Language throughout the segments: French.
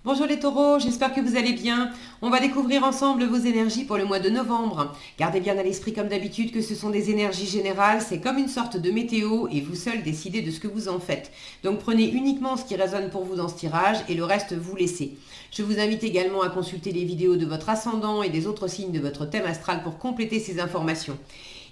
Bonjour les taureaux, j'espère que vous allez bien. On va découvrir ensemble vos énergies pour le mois de novembre. Gardez bien à l'esprit comme d'habitude que ce sont des énergies générales, c'est comme une sorte de météo et vous seul décidez de ce que vous en faites. Donc prenez uniquement ce qui résonne pour vous dans ce tirage et le reste vous laissez. Je vous invite également à consulter les vidéos de votre ascendant et des autres signes de votre thème astral pour compléter ces informations.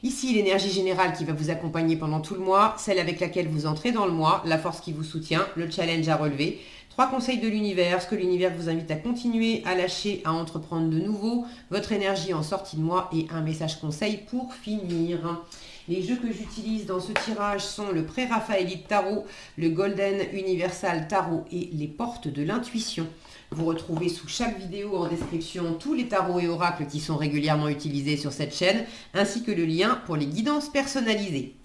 Ici, l'énergie générale qui va vous accompagner pendant tout le mois, celle avec laquelle vous entrez dans le mois, la force qui vous soutient, le challenge à relever. 3 conseils de l'univers, ce que l'univers vous invite à continuer, à lâcher, à entreprendre de nouveau, votre énergie en sortie de mois et un message conseil pour finir. Les jeux que j'utilise dans ce tirage sont le pré-raphaélite tarot, le golden universal tarot et les portes de l'intuition. Vous retrouvez sous chaque vidéo en description tous les tarots et oracles qui sont régulièrement utilisés sur cette chaîne, ainsi que le lien pour les guidances personnalisées.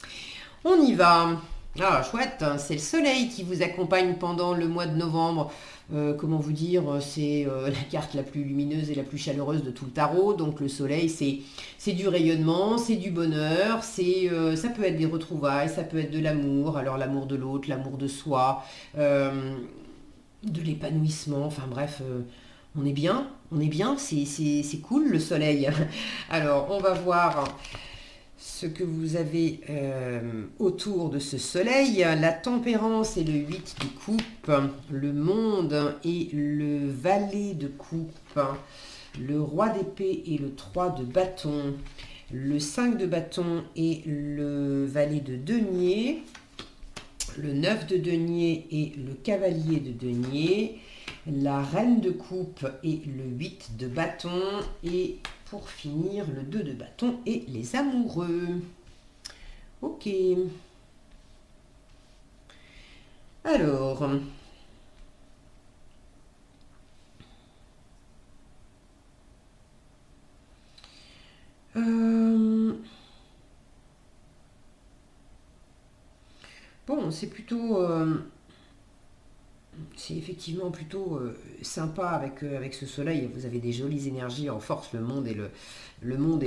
On y va. Ah, chouette, c'est le soleil qui vous accompagne pendant le mois de novembre. Comment vous dire, c'est la carte la plus lumineuse et la plus chaleureuse de tout le tarot. Donc le soleil, c'est du rayonnement, c'est du bonheur, ça peut être des retrouvailles, ça peut être de l'amour. Alors l'amour de l'autre, l'amour de soi, de l'épanouissement. Enfin bref, on est bien, c'est cool le soleil. Alors on va voir ce que vous avez autour de ce soleil. La tempérance et le 8 de coupe, le monde et le valet de coupe, le roi d'épée et le 3 de bâton, le 5 de bâton et le valet de denier, le 9 de denier et le cavalier de denier, la reine de coupe et le 8 de bâton, et pour finir le 2 de bâton et les amoureux. Ok. Alors, bon, c'est effectivement plutôt sympa avec ce soleil. Vous avez des jolies énergies en force. Le monde et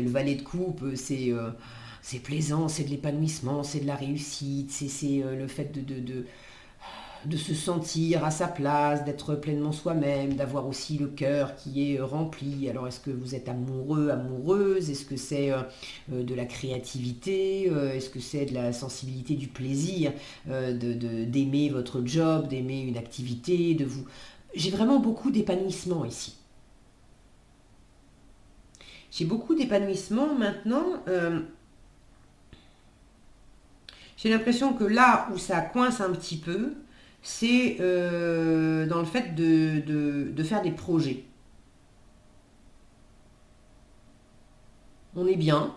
le valet de coupe, c'est plaisant, c'est de l'épanouissement, c'est de la réussite, c'est le fait de se sentir à sa place, d'être pleinement soi-même, d'avoir aussi le cœur qui est rempli. Alors est-ce que vous êtes amoureux, amoureuse? Est-ce que c'est de la créativité? Est-ce que c'est de la sensibilité, du plaisir, d'aimer votre job, d'aimer une activité, de vous... J'ai vraiment beaucoup d'épanouissement ici. J'ai beaucoup d'épanouissement maintenant. J'ai l'impression que là où ça coince un petit peu, c'est dans le fait de faire des projets. On est bien,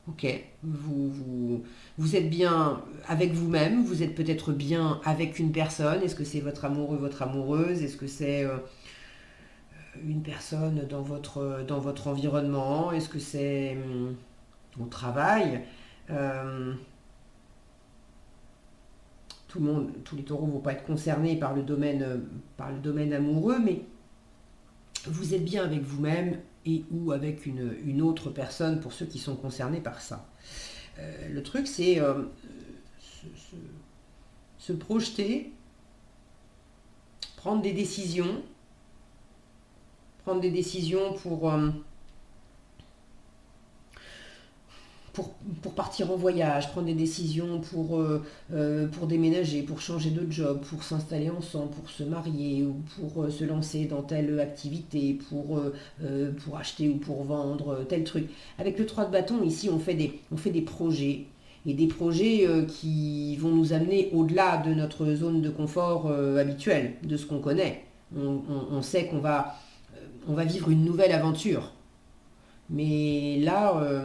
ok, vous êtes bien avec vous-même, vous êtes peut-être bien avec une personne. Est-ce que c'est votre amoureux, votre amoureuse? Est-ce que c'est une personne dans votre environnement? Est-ce que c'est au travail? Euh, tous les taureaux ne vont pas être concernés par le domaine amoureux, mais vous êtes bien avec vous-même et ou avec une autre personne pour ceux qui sont concernés par ça. Le truc, c'est se, se- se projeter, prendre des décisions, pour partir en voyage, prendre des décisions pour déménager, pour changer de job, pour s'installer ensemble, pour se marier ou pour se lancer dans telle activité, pour acheter ou pour vendre tel truc. Avec le 3 de bâton, ici, on fait des projets. Et des projets qui vont nous amener au-delà de notre zone de confort habituelle, de ce qu'on connaît. On sait on va vivre une nouvelle aventure. Mais là,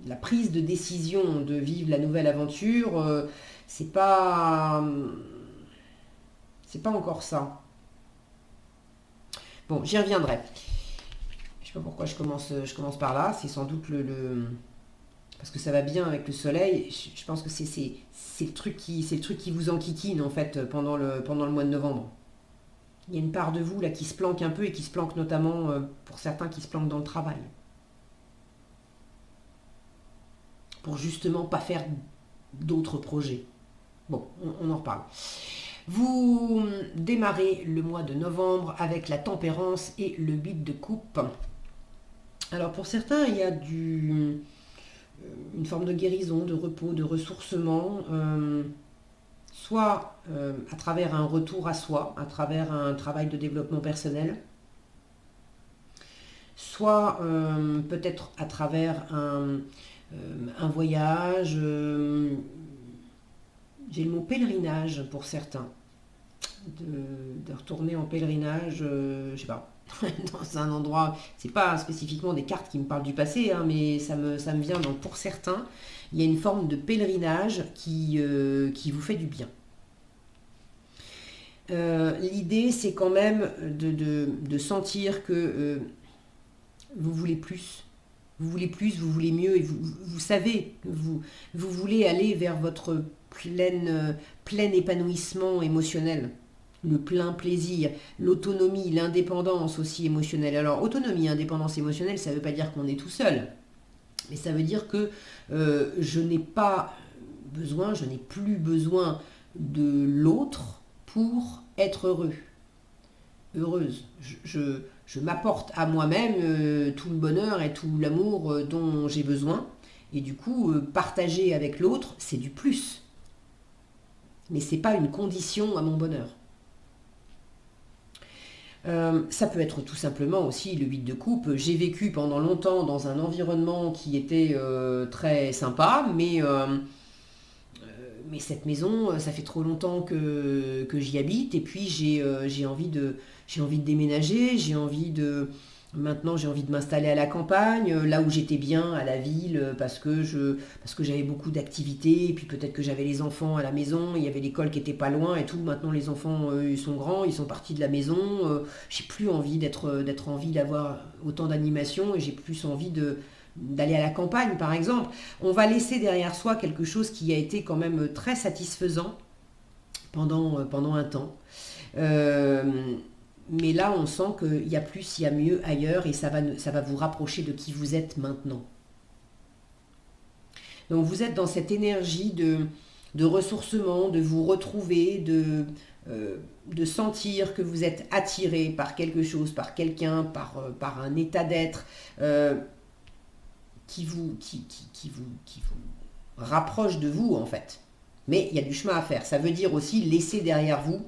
la prise de décision de vivre la nouvelle aventure, c'est pas, c'est pas encore ça. Bon, j'y reviendrai. Je sais pas pourquoi je commence par là. C'est sans doute parce que ça va bien avec le soleil. Je pense que c'est le truc qui vous enquiquine en fait pendant le mois de novembre. Il y a une part de vous là qui se planque un peu et qui se planque notamment pour certains qui se planquent dans le travail. Pour justement pas faire d'autres projets. Bon, on en reparle. Vous démarrez le mois de novembre avec la tempérance et le 8 de coupe. Alors pour certains, il y a une forme de guérison, de repos, de ressourcement, soit à travers un retour à soi, à travers un travail de développement personnel, soit peut-être à travers un voyage, j'ai le mot pèlerinage pour certains, de retourner en pèlerinage, je sais pas, dans un endroit, c'est pas spécifiquement des cartes qui me parlent du passé, hein, mais ça me vient, donc pour certains, il y a une forme de pèlerinage qui vous fait du bien. L'idée, c'est quand même de sentir que vous voulez plus. Vous voulez plus, vous voulez mieux, et vous savez que vous voulez aller vers votre plein épanouissement émotionnel, le plein plaisir, l'autonomie, l'indépendance aussi émotionnelle. Alors, autonomie, indépendance émotionnelle, ça ne veut pas dire qu'on est tout seul, mais ça veut dire que je n'ai plus besoin de l'autre pour être heureuse. Je m'apporte à moi-même tout le bonheur et tout l'amour dont j'ai besoin. Et du coup, partager avec l'autre, c'est du plus. Mais ce n'est pas une condition à mon bonheur. Ça peut être tout simplement aussi le 8 de coupe. J'ai vécu pendant longtemps dans un environnement qui était très sympa, mais cette maison, ça fait trop longtemps que j'y habite, et puis j'ai envie de déménager, maintenant j'ai envie de m'installer à la campagne, là où j'étais bien, à la ville, parce que j'avais beaucoup d'activités, et puis peut-être que j'avais les enfants à la maison, il y avait l'école qui était pas loin et tout. Maintenant les enfants, ils sont grands, ils sont partis de la maison, j'ai plus envie d'être en ville, d'avoir autant d'animation, et j'ai plus envie d'aller à la campagne par exemple. On va laisser derrière soi quelque chose qui a été quand même très satisfaisant pendant un temps. Mais là on sent qu'il y a plus, il y a mieux ailleurs, et ça va vous rapprocher de qui vous êtes maintenant. Donc vous êtes dans cette énergie de ressourcement, de vous retrouver, de sentir que vous êtes attiré par quelque chose, par quelqu'un, par un état d'être qui vous rapproche de vous en fait. Mais il y a du chemin à faire. Ça veut dire aussi laisser derrière vous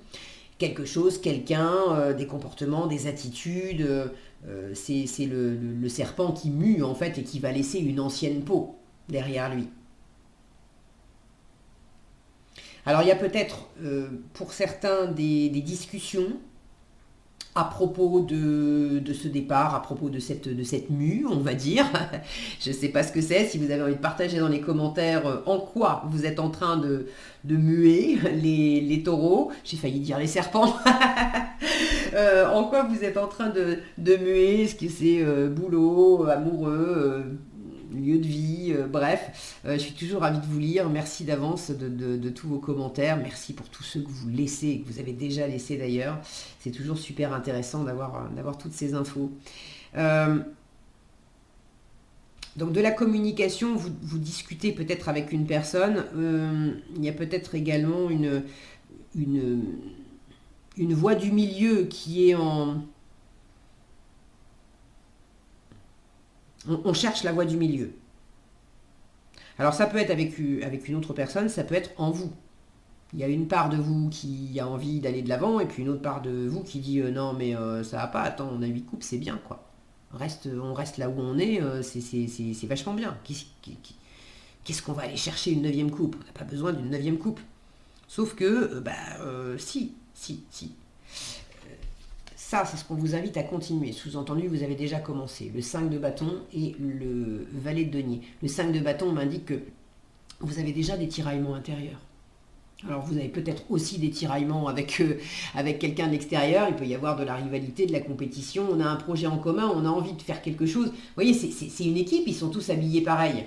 quelque chose, quelqu'un, des comportements, des attitudes. C'est le serpent qui mue en fait, et qui va laisser une ancienne peau derrière lui. Alors il y a peut-être pour certains des discussions à propos de ce départ, à propos de cette mue, on va dire. Je ne sais pas ce que c'est. Si vous avez envie de partager dans les commentaires en quoi vous êtes en train de muer les taureaux. J'ai failli dire les serpents. En quoi vous êtes en train de muer. Est-ce que c'est boulot, amoureux, lieu de vie, bref. Je suis toujours ravie de vous lire. Merci d'avance de tous vos commentaires. Merci pour tous ceux que vous laissez, et que vous avez déjà laissé d'ailleurs. C'est toujours super intéressant d'avoir toutes ces infos. Donc de la communication, vous discutez peut-être avec une personne. Il y a peut-être également une voie du milieu qui est en... On cherche la voie du milieu. Alors ça peut être avec une autre personne, ça peut être en vous. Il y a une part de vous qui a envie d'aller de l'avant, et puis une autre part de vous qui dit non mais ça va pas, attends, on a 8 coupes, c'est bien quoi. On reste là où on est, c'est vachement bien. Qu'est-ce qu'on va aller chercher une 9e coupe? On n'a pas besoin d'une 9e coupe. Sauf que, si. Ça, c'est ce qu'on vous invite à continuer. Sous-entendu, vous avez déjà commencé. Le 5 de bâton et le valet de denier. Le 5 de bâton m'indique que vous avez déjà des tiraillements intérieurs. Alors vous avez peut-être aussi des tiraillements avec quelqu'un de l'extérieur. Il peut y avoir de la rivalité, de la compétition. On a un projet en commun, on a envie de faire quelque chose. Vous voyez, c'est une équipe, ils sont tous habillés pareil.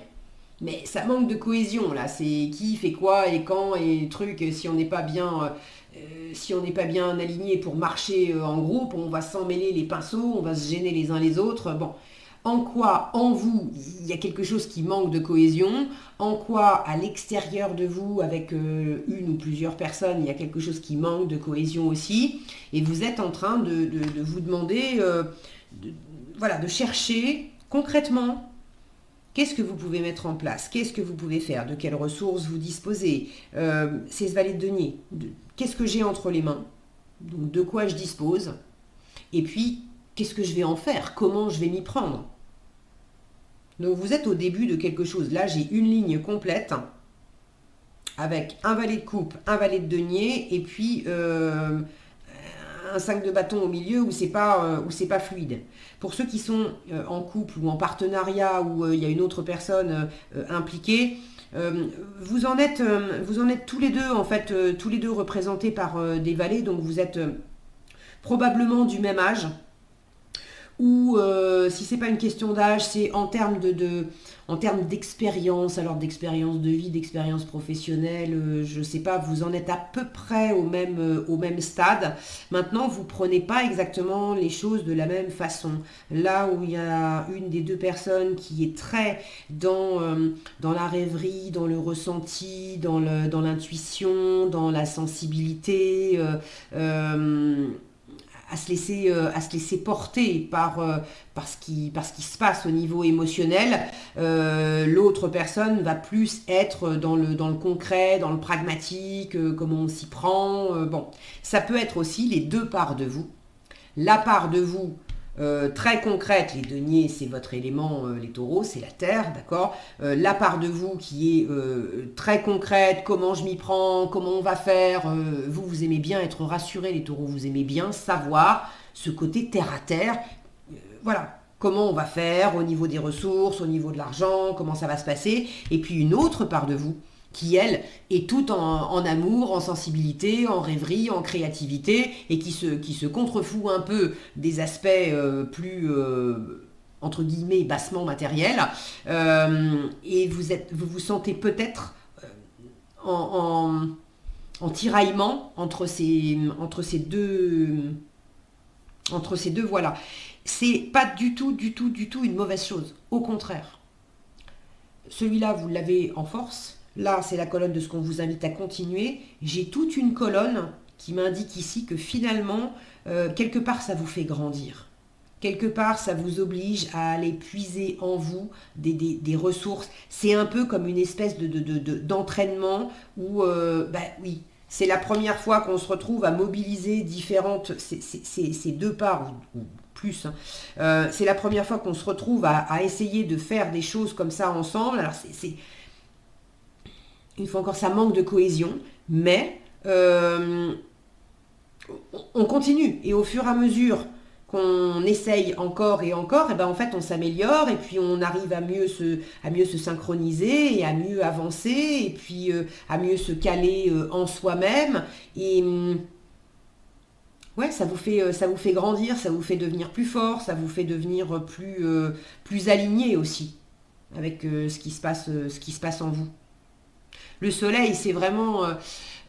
Mais ça manque de cohésion là. C'est qui fait quoi et quand et truc. Si on n'est pas bien... aligné pour marcher en groupe, on va s'en mêler les pinceaux, on va se gêner les uns les autres. Bon, en quoi en vous il y a quelque chose qui manque de cohésion, en quoi à l'extérieur de vous, avec une ou plusieurs personnes, il y a quelque chose qui manque de cohésion aussi, et vous êtes en train de vous demander, voilà, de chercher concrètement qu'est-ce que vous pouvez mettre en place, qu'est-ce que vous pouvez faire, de quelles ressources vous disposez, c'est ce valet de denier, qu'est-ce que j'ai entre les mains, donc de quoi je dispose, et puis qu'est-ce que je vais en faire, comment je vais m'y prendre. Donc vous êtes au début de quelque chose. Là, j'ai une ligne complète avec un valet de coupe, un valet de denier et puis un 5 de bâton au milieu où c'est pas fluide. Pour ceux qui sont en couple ou en partenariat où il y a une autre personne impliquée, vous en êtes tous les deux en fait, tous les deux représentés par des valets, donc vous êtes probablement du même âge. Ou si c'est pas une question d'âge, c'est en termes en termes d'expérience, alors d'expérience de vie, d'expérience professionnelle, je sais pas, vous en êtes à peu près au même stade. Maintenant, vous prenez pas exactement les choses de la même façon. Là où il y a une des deux personnes qui est très dans la rêverie, dans le ressenti, dans l'intuition, dans la sensibilité, à se laisser porter par ce qui se passe au niveau émotionnel. L'autre personne va plus être dans le concret, dans le pragmatique, comment on s'y prend. Bon, ça peut être aussi les deux parts de vous. La part de vous très concrète, les deniers c'est votre élément, les taureaux c'est la terre, d'accord. La part de vous qui est très concrète, comment je m'y prends, comment on va faire, vous aimez bien être rassuré les taureaux, vous aimez bien savoir ce côté terre à terre, voilà, comment on va faire au niveau des ressources, au niveau de l'argent, comment ça va se passer, et puis une autre part de vous qui, elle, est toute en amour, en sensibilité, en rêverie, en créativité, et qui se contrefout un peu des aspects plus, entre guillemets, bassement matériels. Et vous sentez peut-être en tiraillement entre ces deux voilà. C'est pas du tout une mauvaise chose. Au contraire. Celui-là, vous l'avez en force. Là, c'est la colonne de ce qu'on vous invite à continuer. J'ai toute une colonne qui m'indique ici que finalement, quelque part, ça vous fait grandir. Quelque part, ça vous oblige à aller puiser en vous des ressources. C'est un peu comme une espèce d'entraînement où, oui, c'est la première fois qu'on se retrouve à mobiliser ces deux parts, ou plus. Hein. C'est la première fois qu'on se retrouve à essayer de faire des choses comme ça ensemble. Alors, une fois encore, ça manque de cohésion, mais on continue. Et au fur et à mesure qu'on essaye encore et encore, et ben en fait on s'améliore et puis on arrive à mieux se synchroniser et à mieux avancer et puis à mieux se caler en soi-même. Et ouais, ça vous fait grandir, ça vous fait devenir plus fort, ça vous fait devenir plus aligné aussi avec ce qui se passe en vous. Le soleil, c'est vraiment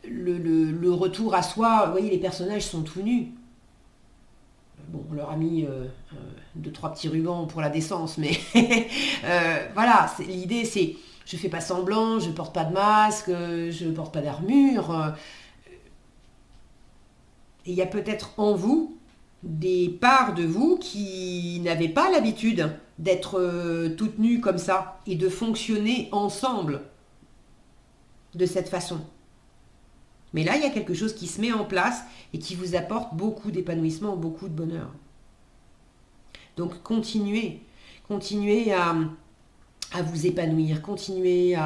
le retour à soi. Vous voyez, les personnages sont tout nus. Bon, on leur a mis 2-3 petits rubans pour la décence, mais voilà, l'idée c'est, je fais pas semblant, je porte pas de masque, je porte pas d'armure. Et il y a peut-être en vous des parts de vous qui n'avaient pas l'habitude d'être toutes nues comme ça et de fonctionner ensemble de cette façon. Mais là, il y a quelque chose qui se met en place et qui vous apporte beaucoup d'épanouissement, beaucoup de bonheur. Donc continuez à vous épanouir, continuez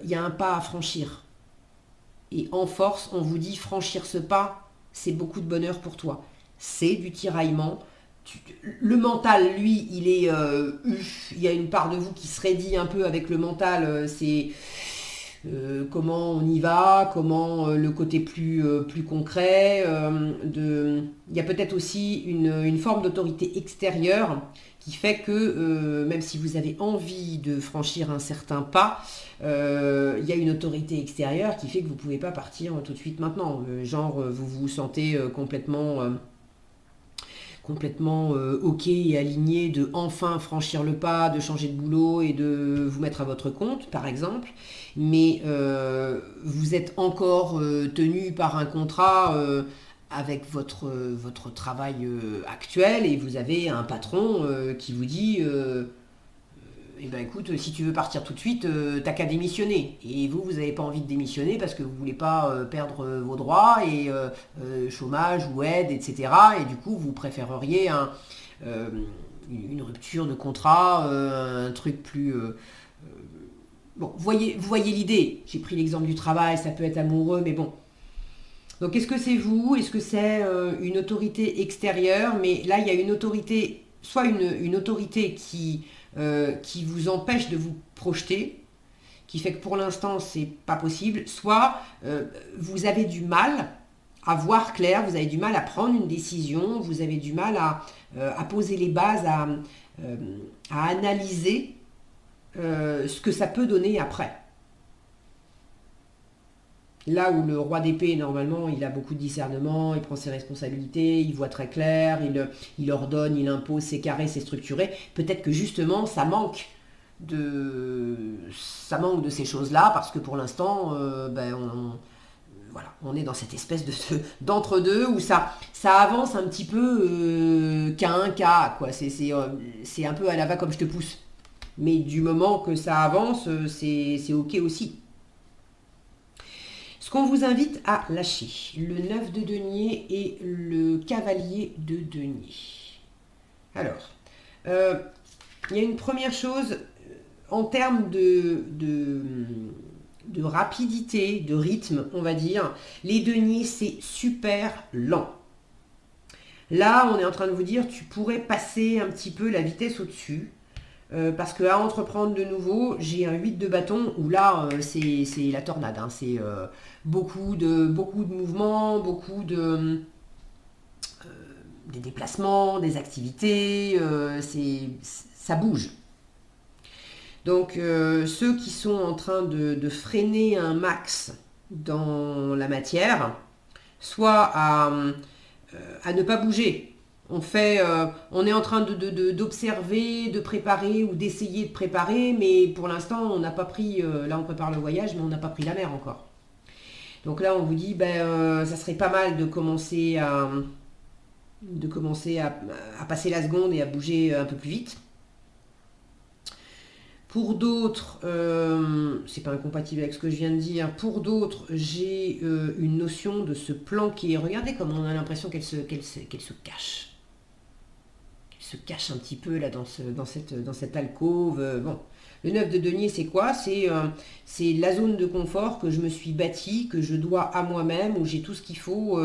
il y a un pas à franchir. Et en force, on vous dit franchir ce pas, c'est beaucoup de bonheur pour toi. C'est du tiraillement. Le mental, lui, il y a une part de vous qui se raidit un peu avec le mental, c'est comment on y va, comment le côté plus concret. Il y a peut-être aussi une forme d'autorité extérieure qui fait que même si vous avez envie de franchir un certain pas, il y a une autorité extérieure qui fait que vous ne pouvez pas partir tout de suite maintenant. Genre, vous vous sentez complètement complètement ok et aligné de enfin franchir le pas, de changer de boulot et de vous mettre à votre compte, par exemple. Mais vous êtes encore tenu par un contrat avec votre travail actuel et vous avez un patron qui vous dit eh ben écoute, si tu veux partir tout de suite, t'as qu'à démissionner. Et vous n'avez pas envie de démissionner parce que vous voulez pas perdre vos droits et chômage ou aide, etc. Et du coup, vous préféreriez euh, une rupture de contrat, un truc plus... bon, vous voyez l'idée. J'ai pris l'exemple du travail, ça peut être amoureux, mais bon. Donc, est-ce que c'est vous? Est-ce que c'est une autorité extérieure? Mais là, il y a une autorité, soit une autorité qui vous empêche de vous projeter, qui fait que pour l'instant, c'est pas possible, soit vous avez du mal à voir clair, vous avez du mal à prendre une décision, vous avez du mal à poser les bases, à analyser ce que ça peut donner après. Là où le roi d'épée, normalement, il a beaucoup de discernement, il prend ses responsabilités, il voit très clair, il ordonne, il impose, c'est carré, c'est structuré. Peut-être que justement, ça manque de ces choses-là, parce que pour l'instant, voilà, on est dans cette espèce d'entre-deux où ça avance un petit peu qu'à un cas, quoi. C'est un peu à la va comme je te pousse. Mais du moment que ça avance, c'est ok aussi. Ce qu'on vous invite à lâcher, le 9 de denier et le cavalier de denier. Alors, il y a une première chose, en termes de rapidité, de rythme, on va dire, les deniers, c'est super lent. Là, on est en train de vous dire, tu pourrais passer un petit peu la vitesse au-dessus. Parce qu'à entreprendre de nouveau, j'ai un 8 de bâton où là, c'est la tornade. Hein. C'est beaucoup de mouvements, des déplacements, des activités. Ça bouge. Donc, ceux qui sont en train de freiner un max dans la matière, soit à ne pas bouger. On est en train d'observer, de préparer ou d'essayer de préparer, mais pour l'instant, on n'a pas pris, là on prépare le voyage, mais on n'a pas pris la mer encore. Donc là, on vous dit, ça serait pas mal de commencer à passer la seconde et à bouger un peu plus vite. Pour d'autres, c'est pas incompatible avec ce que je viens de dire, pour d'autres, j'ai une notion de se planquer. Regardez comme on a l'impression qu'elle se cache. Se cache un petit peu là dans cette alcôve. Bon, le 9 de denier, c'est quoi? C'est la zone de confort que je me suis bâtie, que je dois à moi-même, où j'ai tout ce qu'il faut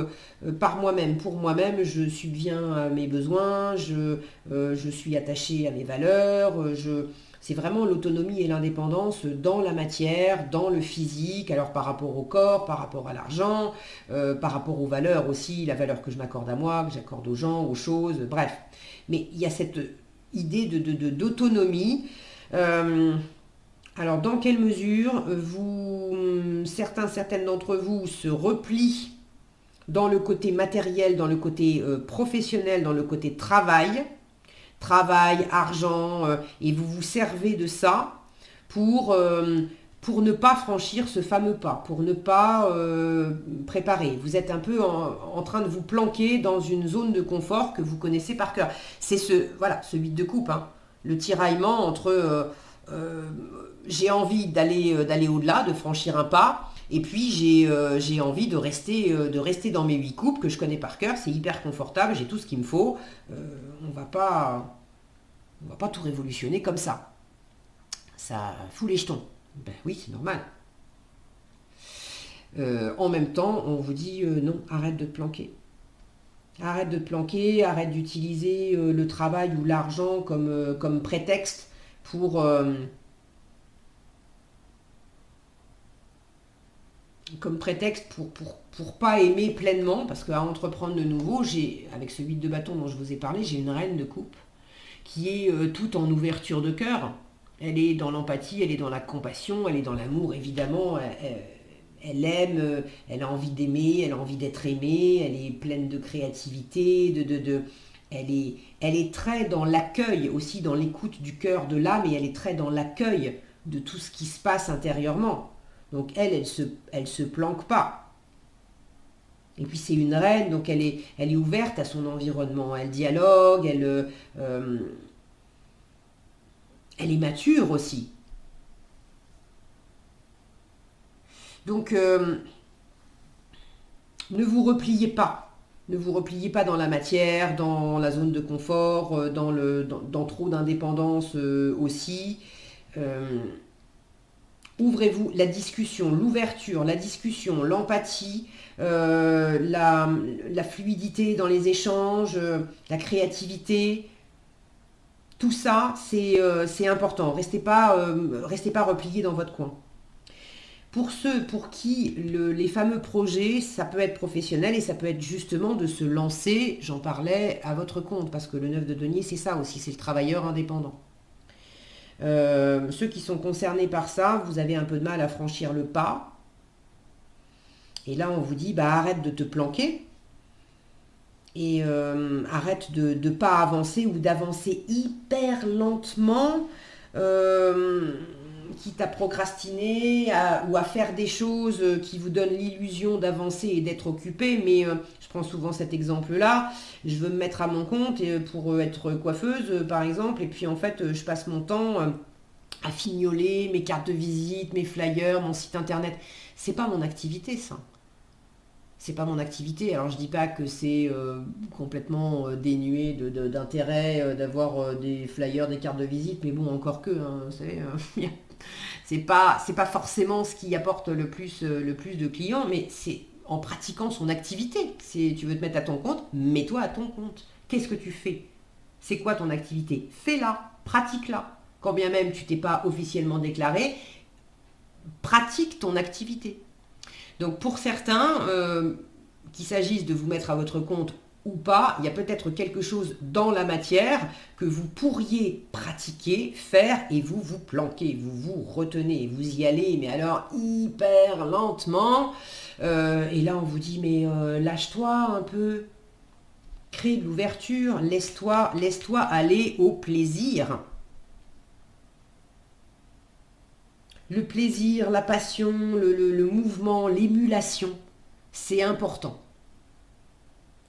par moi-même. Pour moi-même, je subviens à mes besoins, je suis attachée à mes valeurs, c'est vraiment l'autonomie et l'indépendance dans la matière, dans le physique, alors par rapport au corps, par rapport à l'argent, par rapport aux valeurs aussi, la valeur que je m'accorde à moi, que j'accorde aux gens, aux choses, bref. Mais il y a cette idée d'autonomie. Alors, dans quelle mesure certaines d'entre vous se replient dans le côté matériel, dans le côté professionnel, dans le côté travail, argent, et vous vous servez de ça pour ne pas franchir ce fameux pas, pour ne pas préparer. Vous êtes un peu en train de vous planquer dans une zone de confort que vous connaissez par cœur. C'est ce 8 de coupe, hein, le tiraillement entre j'ai envie d'aller au-delà, de franchir un pas, et puis j'ai envie de rester dans mes 8 coupes que je connais par cœur, c'est hyper confortable, j'ai tout ce qu'il me faut, on va pas tout révolutionner comme ça. Ça fout les jetons. Ben oui, c'est normal. En même temps, on vous dit non, arrête de te planquer. Arrête de te planquer, arrête d'utiliser le travail ou l'argent comme prétexte pour pas aimer pleinement, parce qu'à entreprendre de nouveau, avec ce 8 de bâton dont je vous ai parlé, j'ai une reine de coupe qui est toute en ouverture de cœur. Elle est dans l'empathie, elle est dans la compassion, elle est dans l'amour, évidemment. Elle aime, elle a envie d'aimer, elle a envie d'être aimée, elle est pleine de créativité, elle est très dans l'accueil, aussi dans l'écoute du cœur de l'âme, et elle est très dans l'accueil de tout ce qui se passe intérieurement. Donc elle se planque pas. Et puis c'est une reine, donc elle est ouverte à son environnement. Elle dialogue, elle est mature aussi. Donc ne vous repliez pas. Ne vous repliez pas dans la matière, dans la zone de confort, dans trop d'indépendance aussi. Euh, Ouvrez-vous la discussion, l'ouverture, la discussion, l'empathie, la fluidité dans les échanges, la créativité. Tout ça, c'est important. Restez pas repliés dans votre coin. Pour ceux pour qui les fameux projets, ça peut être professionnel et ça peut être justement de se lancer, j'en parlais, à votre compte, parce que le 9 de denier, c'est ça aussi, c'est le travailleur indépendant. Ceux qui sont concernés par ça, vous avez un peu de mal à franchir le pas. Et là, on vous dit, bah, arrête de te planquer et arrête de ne pas avancer ou d'avancer hyper lentement, quitte à procrastiner ou à faire des choses qui vous donnent l'illusion d'avancer et d'être occupé. Mais je prends souvent cet exemple-là. Je veux me mettre à mon compte pour être coiffeuse, par exemple, et puis en fait, je passe mon temps à fignoler mes cartes de visite, mes flyers, mon site internet. C'est pas mon activité, ça. C'est pas mon activité. Alors je dis pas que c'est complètement dénué d'intérêt d'avoir des flyers, des cartes de visite, mais bon, encore que, hein, vous savez, c'est pas forcément ce qui apporte le plus de clients, mais c'est en pratiquant son activité. Si tu veux te mettre à ton compte, mets-toi à ton compte. Qu'est-ce que tu fais? C'est quoi ton activité? Fais-la, pratique-la. Quand bien même tu t'es pas officiellement déclaré, pratique ton activité. Donc pour certains, qu'il s'agisse de vous mettre à votre compte ou pas, il y a peut-être quelque chose dans la matière que vous pourriez pratiquer, faire, et vous vous planquez, vous vous retenez, vous y allez, mais alors hyper lentement. Et là on vous dit, mais lâche-toi un peu, crée de l'ouverture, laisse-toi aller au plaisir. Le plaisir, la passion, le mouvement, l'émulation, c'est important.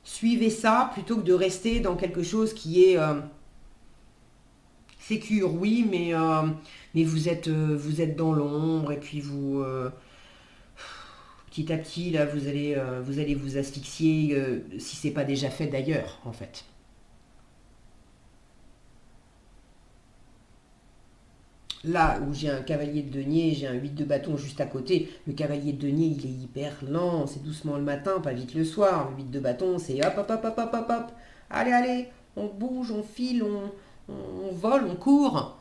Suivez ça plutôt que de rester dans quelque chose qui est sécure, oui, mais vous êtes dans l'ombre et puis petit à petit, là, vous allez vous asphyxier si c'est pas déjà fait d'ailleurs, en fait. Là où j'ai un cavalier de denier, j'ai un 8 de bâton juste à côté. Le cavalier de denier, il est hyper lent, c'est doucement le matin, pas vite le soir. Le 8 de bâton, c'est hop, hop, hop, hop, hop, hop, hop. Allez, allez, on bouge, on file, on vole, on court.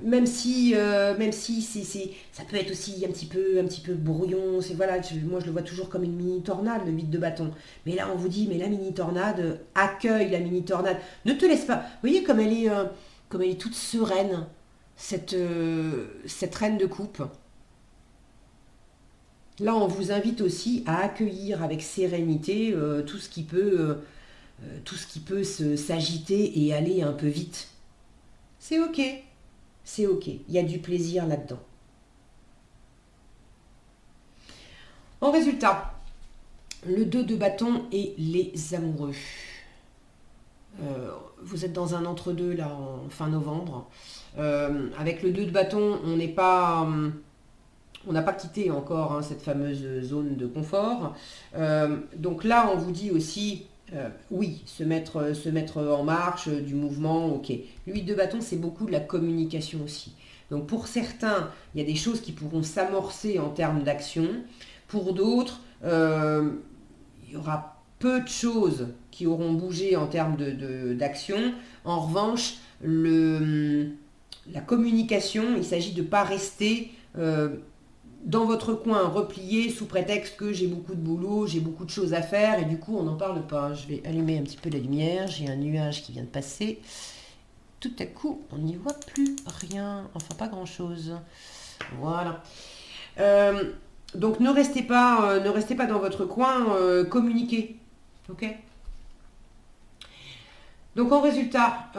Même si ça peut être aussi un petit peu brouillon. C'est voilà, moi je le vois toujours comme une mini tornade, le 8 de bâton. Mais là, on vous dit, mais la mini tornade, accueille la mini tornade. Ne te laisse pas. Vous voyez comme elle est toute sereine, cette reine de coupe. Là, on vous invite aussi à accueillir avec sérénité tout ce qui peut s'agiter et aller un peu vite. C'est ok, c'est ok. Il y a du plaisir là-dedans. En résultat, le 2 de bâton et les amoureux. Vous êtes dans un entre-deux là en fin novembre. Avec le 2 de bâton, on n'a pas quitté encore hein, cette fameuse zone de confort. Donc là, on vous dit aussi, oui, se mettre en marche, du mouvement, ok. Le 8 de bâton, c'est beaucoup de la communication aussi. Donc pour certains, il y a des choses qui pourront s'amorcer en termes d'action. Pour d'autres, il y aura peu de choses qui auront bougé en termes d'action. En revanche, la communication, il s'agit de ne pas rester dans votre coin replié sous prétexte que j'ai beaucoup de boulot, j'ai beaucoup de choses à faire et du coup on n'en parle pas. Je vais allumer un petit peu la lumière, j'ai un nuage qui vient de passer. Tout à coup, on n'y voit plus rien, enfin pas grand-chose. Voilà. Donc ne restez pas dans votre coin, communiquez. Ok ? Donc en résultat,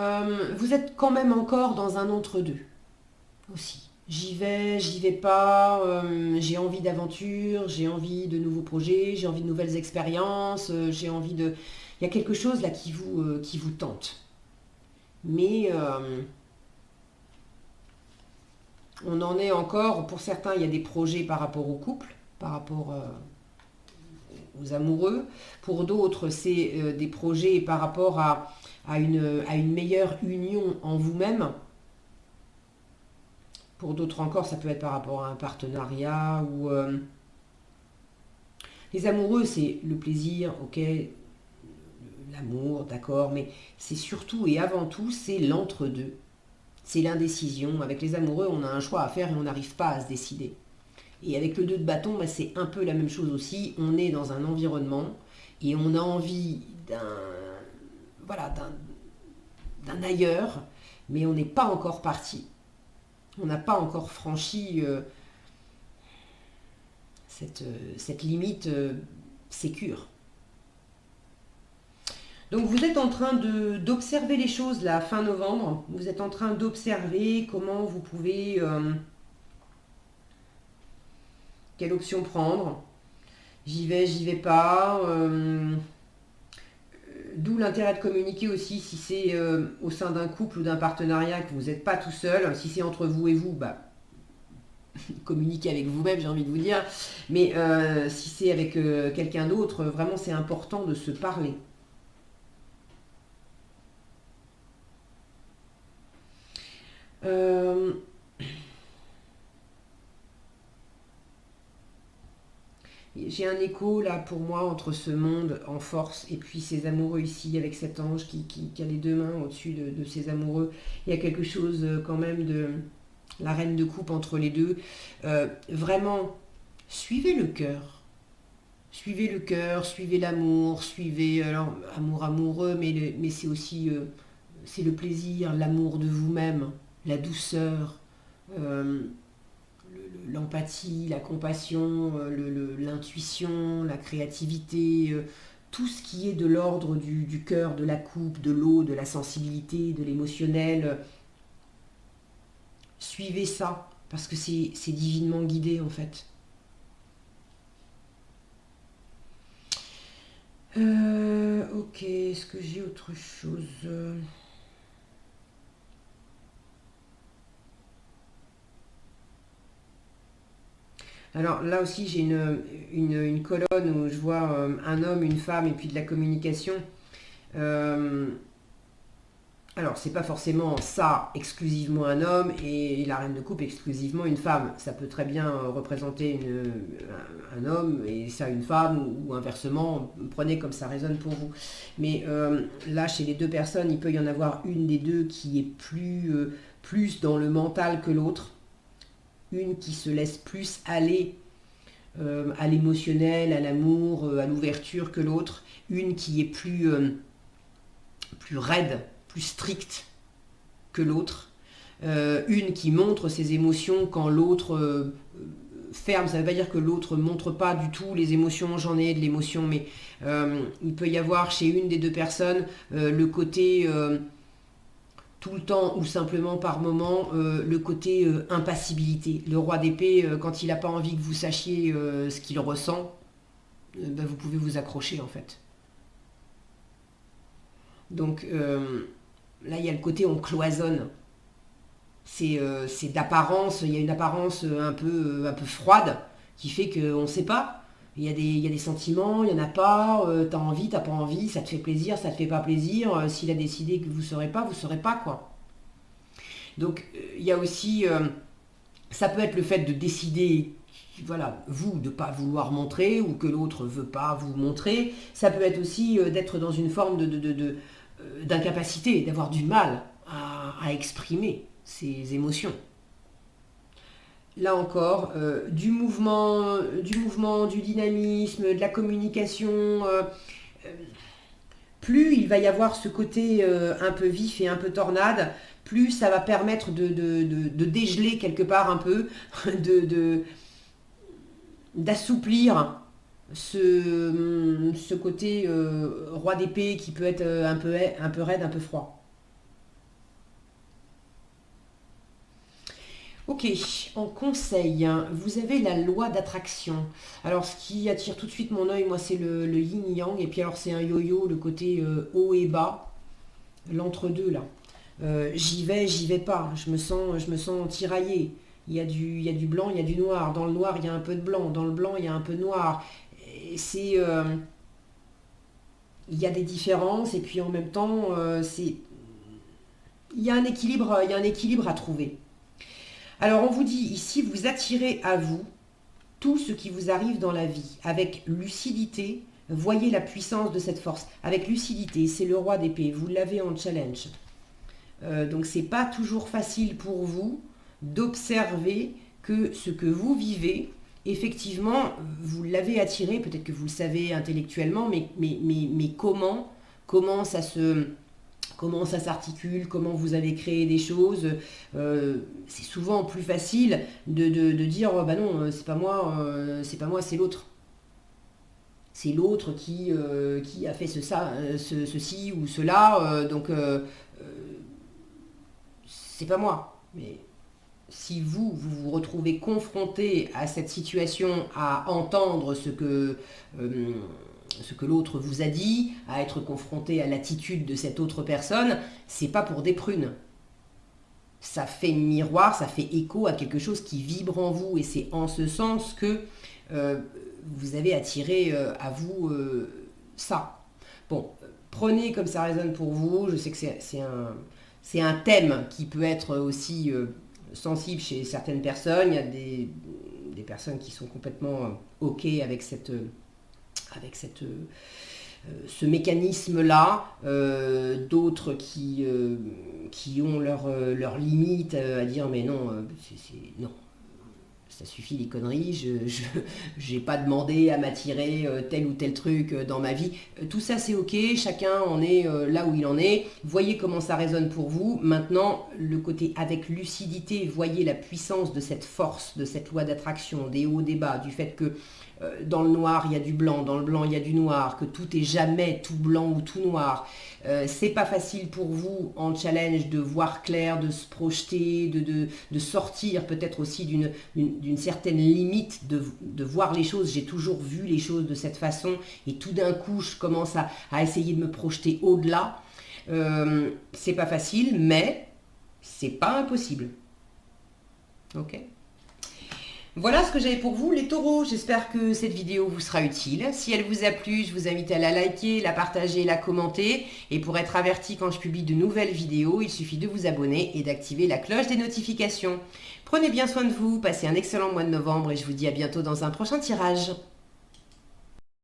vous êtes quand même encore dans un entre-deux aussi. J'y vais pas, j'ai envie d'aventure, j'ai envie de nouveaux projets, j'ai envie de nouvelles expériences, j'ai envie de... Il y a quelque chose là qui vous tente. Mais on en est encore, pour certains, il y a des projets par rapport au couple, par rapport aux amoureux. Pour d'autres, c'est des projets par rapport à une meilleure union en vous-même. Pour d'autres encore, ça peut être par rapport à un partenariat ou... Les amoureux, c'est le plaisir, ok, l'amour, d'accord, mais c'est surtout et avant tout, c'est l'entre-deux. C'est l'indécision. Avec les amoureux, on a un choix à faire et on n'arrive pas à se décider. Et avec le 2 de bâton, bah, c'est un peu la même chose aussi. On est dans un environnement et on a envie voilà, d'un ailleurs, mais on n'est pas encore parti. On n'a pas encore franchi cette limite sécure. Donc vous êtes en train d'observer les choses là, fin novembre. Vous êtes en train d'observer comment vous pouvez... quelle option prendre. J'y vais pas. D'où l'intérêt de communiquer aussi si c'est au sein d'un couple ou d'un partenariat que vous n'êtes pas tout seul. Si c'est entre vous et vous, bah, communiquez avec vous-même, j'ai envie de vous dire. Mais si c'est avec quelqu'un d'autre, vraiment c'est important de se parler. Euh, J'ai un écho là pour moi entre ce monde en force et puis ces amoureux ici avec cet ange qui a les deux mains au-dessus de ses amoureux. Il y a quelque chose quand même de la reine de coupe entre les deux. Vraiment, suivez le cœur. Suivez le cœur, suivez l'amour, suivez alors, amour amoureux, mais c'est aussi c'est le plaisir, l'amour de vous-même, la douceur. euh, L'empathie, la compassion, l'intuition, la créativité, tout ce qui est de l'ordre du cœur, de la coupe, de l'eau, de la sensibilité, de l'émotionnel. Suivez ça, parce que c'est divinement guidé en fait. Ok, est-ce que j'ai autre chose? Alors là aussi, j'ai une colonne où je vois un homme, une femme et puis de la communication. Euh, alors, c'est pas forcément ça exclusivement un homme et la reine de coupe exclusivement une femme. Ça peut très bien représenter un homme et ça une femme ou inversement. Prenez comme ça résonne pour vous. Mais là, chez les deux personnes, il peut y en avoir une des deux qui est plus dans le mental que l'autre. Une qui se laisse plus aller à l'émotionnel, à l'amour, à l'ouverture que l'autre. Une qui est plus raide, plus stricte que l'autre. Une qui montre ses émotions quand l'autre ferme. Ça ne veut pas dire que l'autre ne montre pas du tout les émotions. J'en ai de l'émotion, mais il peut y avoir chez une des deux personnes le côté... tout le temps ou simplement par moment le côté impassibilité. Le roi d'épée, quand il n'a pas envie que vous sachiez ce qu'il ressent, ben, vous pouvez vous accrocher en fait. Donc là, il y a le côté on cloisonne. C'est d'apparence, il y a une apparence un peu froide qui fait qu'on ne sait pas. Il y a des sentiments, il n'y en a pas, t'as envie, t'as pas envie, ça te fait plaisir, ça te fait pas plaisir. S'il a décidé que vous ne saurez pas, vous ne saurez pas quoi. Donc il y a aussi, ça peut être le fait de décider, voilà, vous de ne pas vouloir montrer ou que l'autre ne veut pas vous montrer. Ça peut être aussi d'être dans une forme d'incapacité, d'avoir du mal à exprimer ses émotions. Là encore, du dynamisme, de la communication. Plus il va y avoir ce côté un peu vif et un peu tornade, plus ça va permettre de dégeler quelque part un peu, de, de- d'assouplir ce côté roi d'épée qui peut être un peu raide, un peu froid. Ok, en conseil, hein, vous avez la loi d'attraction. Alors ce qui attire tout de suite mon œil, moi c'est le yin-yang, et puis alors c'est un yo-yo, le côté haut et bas, l'entre-deux là. J'y vais pas, je me sens tiraillée. Il y a du blanc, il y a du noir. Dans le noir, il y a un peu de blanc. Dans le blanc, il y a un peu de noir. Et il y a des différences, et puis en même temps, il y a il y a un équilibre à trouver. Alors on vous dit ici, vous attirez à vous tout ce qui vous arrive dans la vie avec lucidité. Voyez la puissance de cette force. Avec lucidité, c'est le roi d'épée. Vous l'avez en challenge. Donc c'est pas toujours facile pour vous d'observer que ce que vous vivez, effectivement, vous l'avez attiré. Peut-être que vous le savez intellectuellement, mais comment ça se comment ça s'articule, comment vous avez créé des choses. C'est souvent plus facile de dire oh, bah non, c'est pas moi, c'est l'autre. C'est l'autre qui a fait ceci ou cela, donc c'est pas moi. Mais si vous retrouvez confronté à cette situation, à entendre ce que l'autre vous a dit, à être confronté à l'attitude de cette autre personne, c'est pas pour des prunes. Ça fait miroir, ça fait écho à quelque chose qui vibre en vous, et c'est en ce sens que vous avez attiré à vous ça. Bon, prenez comme ça résonne pour vous. Je sais que c'est un thème qui peut être aussi sensible chez certaines personnes. Il y a des personnes qui sont complètement OK avec ce mécanisme-là, d'autres qui ont leurs limites à dire mais non, non, ça suffit les conneries, je n'ai pas demandé à m'attirer tel ou tel truc dans ma vie. Tout ça c'est ok, chacun en est là où il en est. Voyez comment ça résonne pour vous. Maintenant, le côté avec lucidité, voyez la puissance de cette force, de cette loi d'attraction, des hauts, des bas, du fait que dans le noir il y a du blanc, dans le blanc il y a du noir, que tout est jamais tout blanc ou tout noir. C'est pas facile pour vous en challenge de voir clair, de se projeter, de sortir peut-être aussi d'une certaine limite, de voir les choses. J'ai toujours vu les choses de cette façon, et tout d'un coup je commence à essayer de me projeter au-delà. C'est pas facile, mais c'est pas impossible. Ok ? Voilà ce que j'avais pour vous les taureaux. J'espère que cette vidéo vous sera utile. Si elle vous a plu, je vous invite à la liker, la partager, la commenter. Et pour être averti quand je publie de nouvelles vidéos, il suffit de vous abonner et d'activer la cloche des notifications. Prenez bien soin de vous, passez un excellent mois de novembre et je vous dis à bientôt dans un prochain tirage.